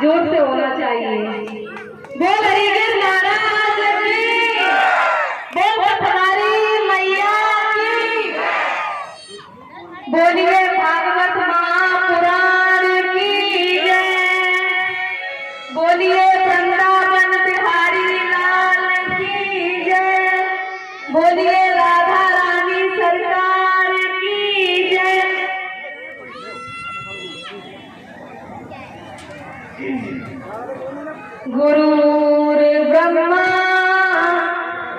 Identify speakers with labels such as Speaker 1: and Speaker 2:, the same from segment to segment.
Speaker 1: जोर से होना चाहिए। बोल हरिगिर महाराज की, बोल पथरारी मैया की, बोलिए भागवत महापुराण की जय, बोलिए वृंदावन बिहारी लाल की जय, बोलिए राधा रानी सरकार की जय। गुरुर् ब्रह्मा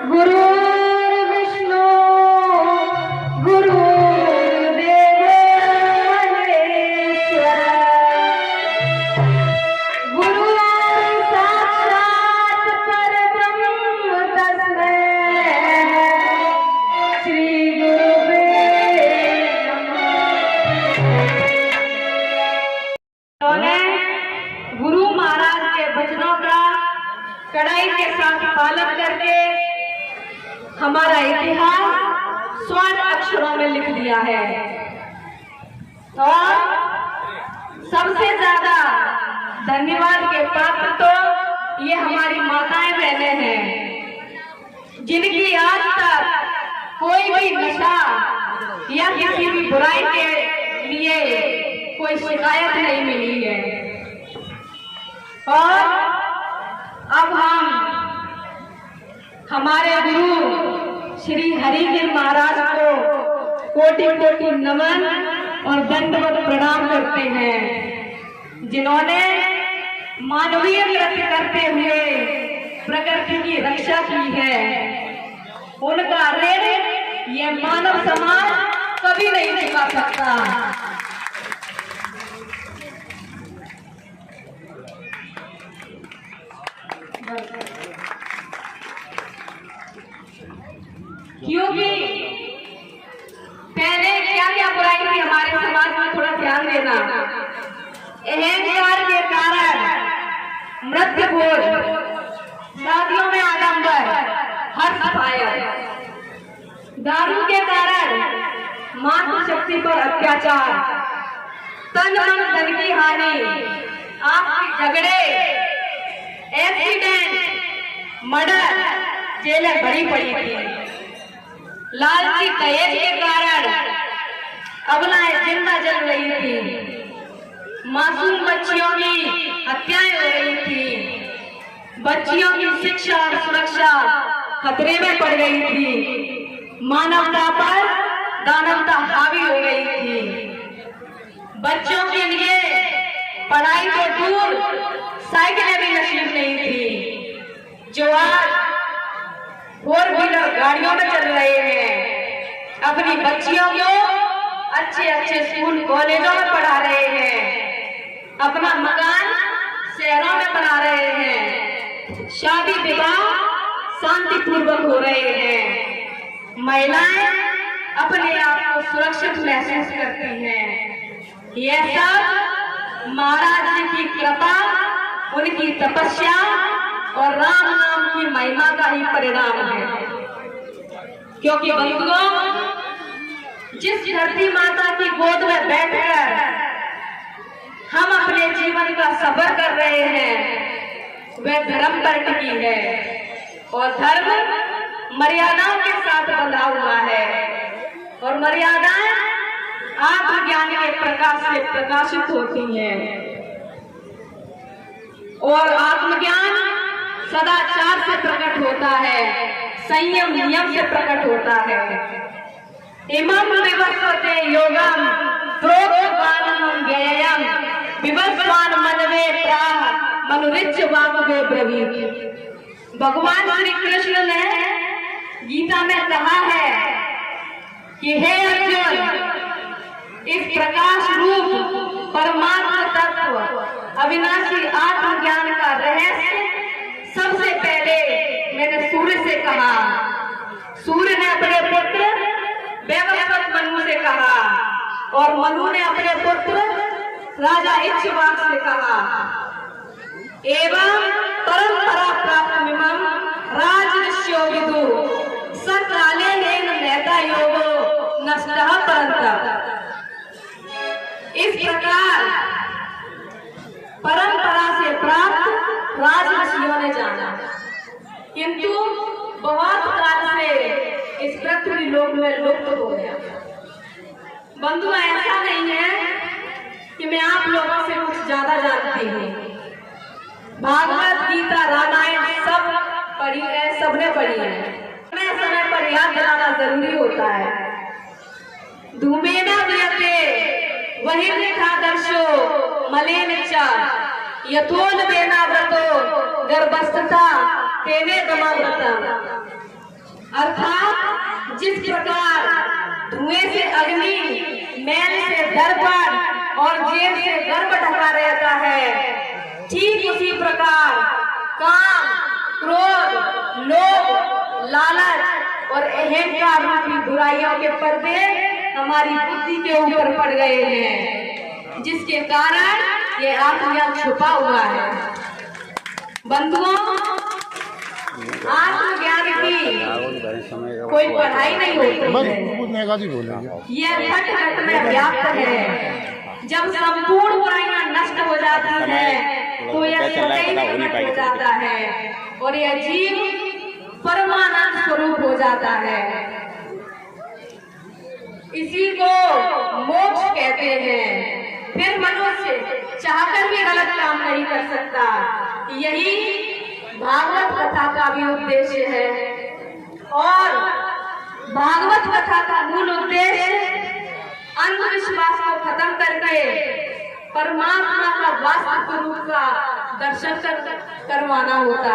Speaker 1: गुरुर्विष्णु गुरुर्देवो महेश्वर, गुरु साक्षात् परब्रह्म तस्मै श्री गुरुवे नमः। गुरु महाराज के वचनों का कड़ाई के साथ पालन करके हमारा इतिहास स्वर्ण अक्षरों में लिख दिया है। और सबसे ज्यादा धन्यवाद के पात्र तो ये हमारी माताएं बहनें हैं, जिनकी आज तक कोई भी नशा या किसी भी बुराई के लिए कोई शिकायत नहीं मिली है। और अब हम हमारे गुरु श्री हरिगिर महाराज को कोटि कोटि नमन और दंडवत प्रणाम करते हैं, जिन्होंने मानवीय कृत्य करते हुए प्रकृति की रक्षा की है। उनका ऋण यह मानव समाज कभी नहीं चुका सकता। क्योंकि पहले क्या क्या बुराई थी हमारे समाज में, थोड़ा ध्यान देना। अहंकार के कारण मृत्यु भोज, शादियों में आडंबर, हर्ष पायल, दारू के कारण मातृशक्ति पर अत्याचार, तन मन धन की हानि, आपसी झगड़े, एक्सीडेंट, मर्डर, जेलें भरी पड़ी थी। लालची दहेज के कारण अबलाएं जिंदा जल रही थी, मासूम बच्चियों की हत्याएं हो रही थी, बच्चियों की शिक्षा और सुरक्षा खतरे में पड़ गई थी, मानवता पर दानवता हावी हो गई थी। बच्चों के लिए पढ़ाई तो दूर साइकिलें भी नसीब नहीं थी, जो आज 4 व्हीलर गाड़ियों में चल रहे हैं, अपनी बच्चियों को अच्छे अच्छे स्कूल कॉलेजों में पढ़ा रहे हैं, अपना मकान शहरों में बना रहे हैं, शादी विवाह शांतिपूर्वक हो रहे हैं, महिलाएं अपने आप को सुरक्षित महसूस करती हैं। यह सब महाराज जी की कृपा, उनकी तपस्या और राम नाम की महिमा का ही परिणाम है। क्योंकि बंधुओं, जिस धरती माता की गोद में बैठकर हम अपने जीवन का सफर कर रहे हैं, वह धर्म पर टिकी है और धर्म मर्यादाओं के साथ बंधा हुआ है, और मर्यादाएं आत्मज्ञान के प्रकाश से प्रकाशित होती हैं, और आत्मज्ञान सदाचार से प्रकट होता है, संयम नियम से प्रकट होता है। इमं विवस्वते योगम प्रोक्तवानम व्ययम विवस्वान मनवे प्राह मनुरिच्य वाक्वे ब्रवीत। भगवान श्री कृष्ण ने गीता में कहा है कि हे अर्जुन, इस प्रकाश रूप परमात्मा तत्व अविनाशी आत्मज्ञान का रहस्य सबसे पहले मैंने सूर्य से कहा। सूर्य ने अपने पुत्र वैवस्वत मनु से कहा, और मनु ने अपने पुत्र राजा इक्ष्वाक से कहा। एवं परंपरा प्राप्त मिमं राजऋषियो विदु सकाले नेता योगो नष्टः परन्तप। इस प्रकार परंपरा से ने जाना, किंतु बहुत काल से इस पृथ्वी लोक में लुप्त हो गया। बंधु, ऐसा नहीं है कि मैं आप लोगों से कुछ ज्यादा जानती हूँ। भागवत गीता रामायण सब पढ़ी है, सबने पढ़ी है। समय समय पर याद दिलाना जरूरी होता है। धूमेना व्रियते वही रेखादर्शो मलेन च यथोल देना व्रतो गर्भस्थता तेने दमाव्रतम। अर्थात जिस प्रकार धुएं से अग्नि, मैल से दर्पण और जेब से गर्भ ढका रहता है, ठीक उसी प्रकार काम, क्रोध, लोभ, लालच और अहंकार रूपी बुराइयों के पर्दे हमारी बुद्धि के ऊपर पड़ गए हैं, जिसके कारण ये आत्मज्ञान छुपा हुआ है। बंधुओं, आत्मज्ञान की कोई पढ़ाई नहीं होती है, यह घट घट में व्याप्त है। जब संपूर्ण बुराइयां नष्ट हो जाती है तो यह सदैव प्रकट हो जाता है और यह जीव परमानंद स्वरूप हो जाता है। इसी को मोक्ष कहते हैं। फिर मनुष्य चाहकर भी गलत काम नहीं कर सकता। यही भागवत कथा का भी उद्देश्य है और भागवत कथा का मूल उद्देश्य अंधविश्वास को खत्म करके परमात्मा का वास्तविक रूप का दर्शन करवाना होता है।